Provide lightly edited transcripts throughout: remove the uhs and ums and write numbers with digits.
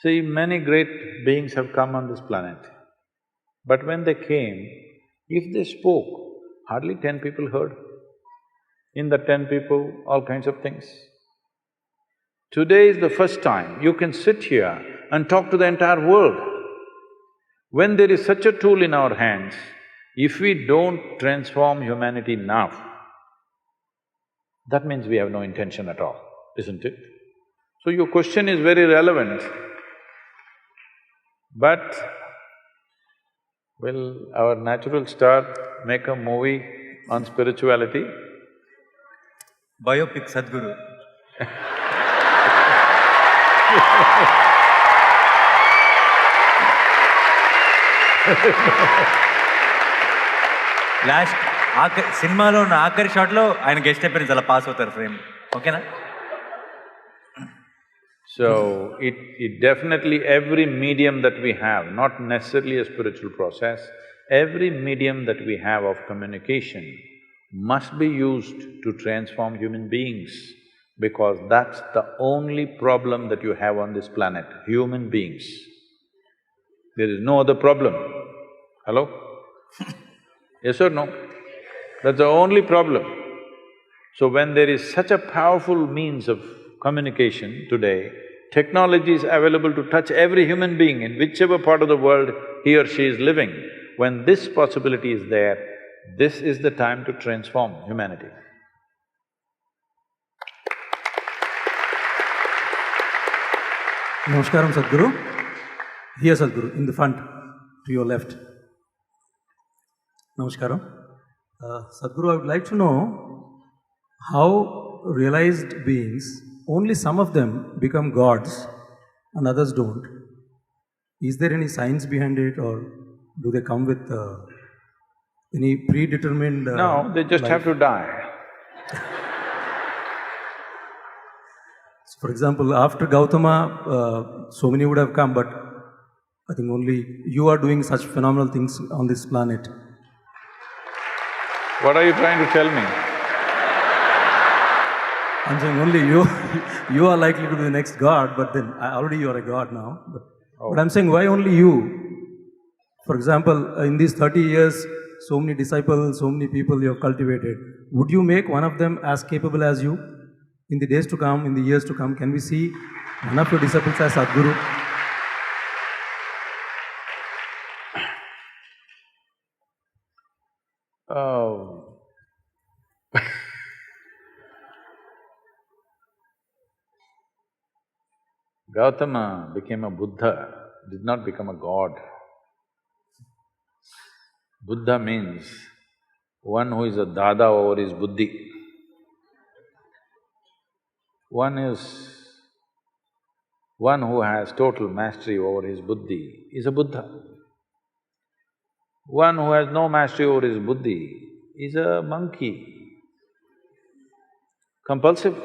See, many great beings have come on this planet, but when they came, if they spoke, hardly 10 people heard. In the 10 people, all kinds of things. Today is the first time you can sit here and talk to the entire world. When there is such a tool in our hands, if we don't transform humanity now, that means we have no intention at all, isn't it? So your question is very relevant, but will our natural star make a movie on spirituality? Biopic Sadhguru. Last సినిమాలో ఉన్న ఆఖరి షాట్లో ఆయన guest appearance అలా pass అవుతారు frame, ఓకేనా? So, it definitely, every medium that we have, not necessarily a spiritual process, every medium that we have of communication must be used to transform human beings, because that's the only problem that you have on this planet, human beings. There is no other problem. Hello? Yes or no? That's the only problem. So when there is such a powerful means of communication today, technology is available to touch every human being in whichever part of the world he or she is living. When this possibility is there, this is the time to transform humanity. Namaskaram, Sadhguru. Here, Sadhguru, in the front, to your left. Namaskaram. Sadhguru, I would like to know how realized beings, only some of them become gods and others don't. Is there any science behind it, or do they come with any predetermined… No, they just life? have to die. So for example, after Gautama, so many would have come, but I think only you are doing such phenomenal things on this planet. What are you trying to tell me? I'm saying only you are likely to be the next god, but then already you are a god now. But I'm saying, why only you? For example, in these 30 years, so many disciples, so many people you have cultivated. Would you make one of them as capable as you? In the days to come, in the years to come, can we see one of your disciples as Sadhguru? Oh. Gautama became a Buddha, did not become a god. Buddha means one who is a dada over his buddhi. One who has total mastery over his buddhi is a Buddha. One who has no mastery over his buddhi is a monkey, compulsive.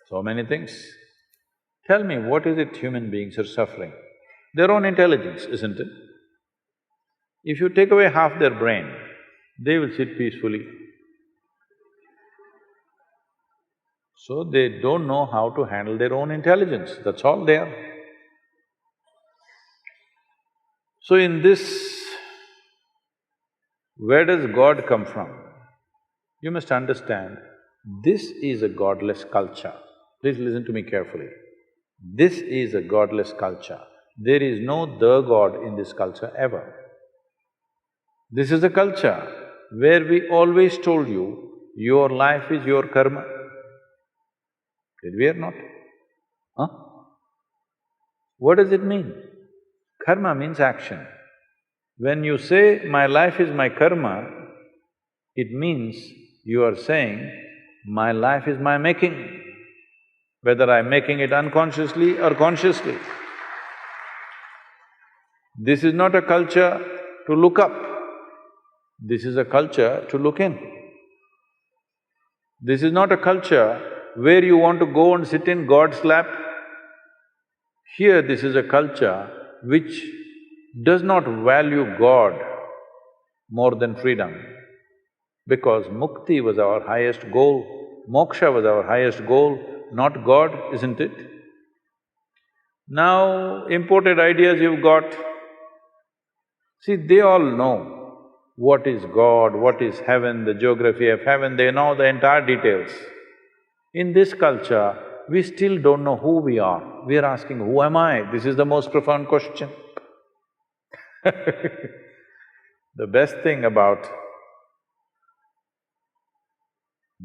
So many things. Tell me, what is it human beings are suffering? Their own intelligence, isn't it? If you take away half their brain, they will sit peacefully. So they don't know how to handle their own intelligence, that's all they are. So in this, where does God come from? You must understand, this is a godless culture. Please listen to me carefully. This is a godless culture. There is no the God in this culture ever. This is a culture where we always told you, your life is your karma. Did we or not? Huh? What does it mean? Karma means action. When you say, my life is my karma, it means you are saying, my life is my making, whether I'm making it unconsciously or consciously. This is not a culture to look up, this is a culture to look in. This is not a culture where you want to go and sit in God's lap. Here, this is a culture which does not value God more than freedom, because mukti was our highest goal, moksha was our highest goal, not God, isn't it? Now, imported ideas you've got, see, they all know what is God, what is heaven, the geography of heaven, they know the entire details. In this culture, we still don't know who we are. We are asking, who am I? This is the most profound question. The best thing about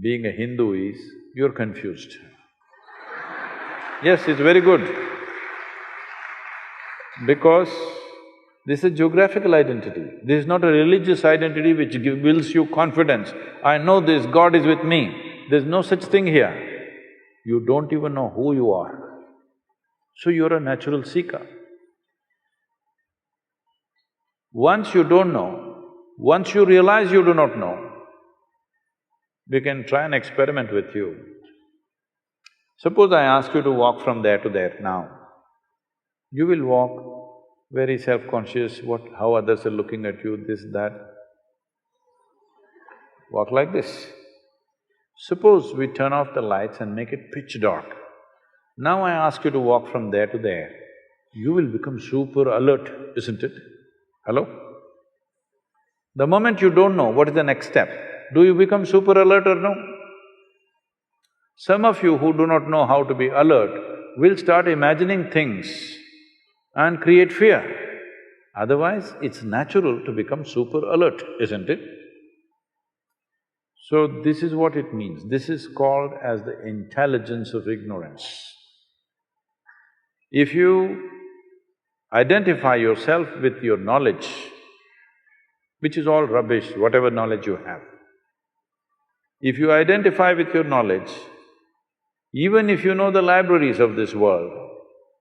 being a Hindu is, you're confused. Yes, it's very good. Because this is a geographical identity. This is not a religious identity which builds you confidence. I know this, God is with me. There's no such thing here. You don't even know who you are. So you're a natural seeker. Once you don't know, once you realize you do not know, we can try an experiment with you. Suppose I ask you to walk from there to there now. You will walk very self-conscious, how others are looking at you, this, that. Walk like this. Suppose we turn off the lights and make it pitch dark. Now I ask you to walk from there to there. You will become super alert, isn't it? Hello? The moment you don't know, what is the next step? Do you become super alert or no? Some of you who do not know how to be alert will start imagining things and create fear. Otherwise, it's natural to become super alert, isn't it? So this is what it means. This is called as the intelligence of ignorance. If you identify yourself with your knowledge, which is all rubbish, whatever knowledge you have, if you identify with your knowledge, even if you know the libraries of this world,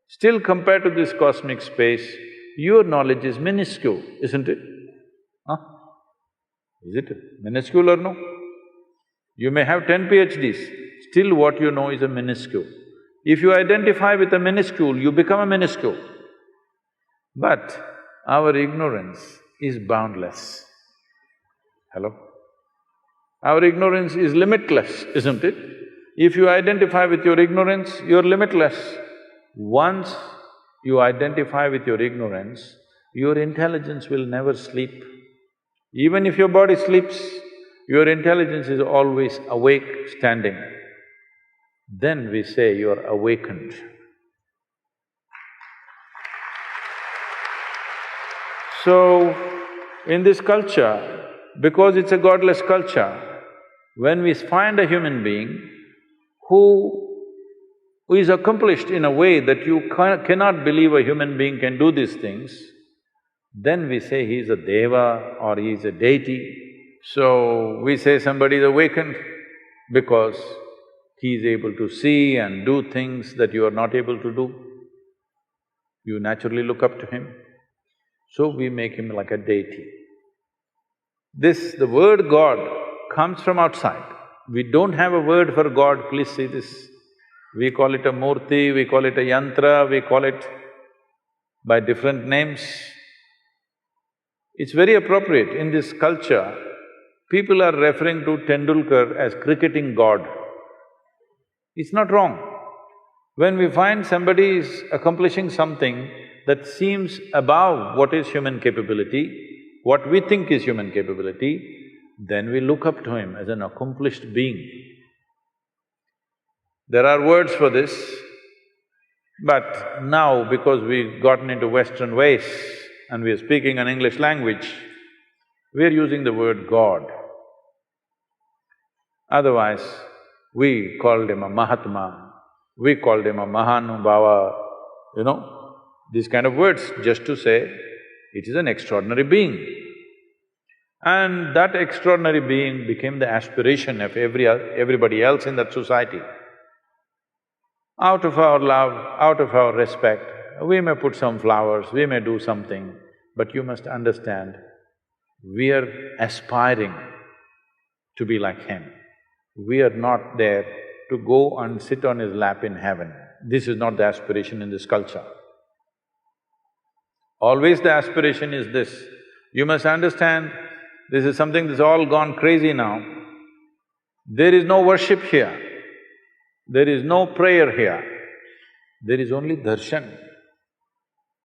still compared to this cosmic space, your knowledge is minuscule, isn't it? Huh? Is it minuscule or no? You may have 10 PhDs, still what you know is a minuscule. If you identify with a minuscule, you become a minuscule. But our ignorance is boundless. Hello? Our ignorance is limitless, isn't it? If you identify with your ignorance, you're limitless. Once you identify with your ignorance, your intelligence will never sleep. Even if your body sleeps, your intelligence is always awake, standing. Then we say you're awakened. So, in this culture, because it's a godless culture, when we find a human being who is accomplished in a way that you cannot believe a human being can do these things, then we say he's a deva or he's a deity. So, we say somebody is awakened because he is able to see and do things that you are not able to do. You naturally look up to him. So we make him like a deity. The word God comes from outside. We don't have a word for God, please see this. We call it a murti, we call it a yantra, we call it by different names. It's very appropriate. In this culture, people are referring to Tendulkar as cricketing god. It's not wrong. When we find somebody is accomplishing something that seems above what is human capability, what we think is human capability, then we look up to him as an accomplished being. There are words for this, but now because we've gotten into Western ways and we are speaking an English language, we are using the word God. Otherwise, we called him a Mahatma, we called him a Mahanubhava, these kind of words, just to say it is an extraordinary being. And that extraordinary being became the aspiration of everybody else in that society. Out of our love, out of our respect, we may put some flowers, we may do something, but you must understand, we are aspiring to be like him. We are not there to go and sit on his lap in heaven. This is not the aspiration in this culture. Always the aspiration is this. You must understand, this is something that's all gone crazy now. There is no worship here. There is no prayer here. There is only darshan.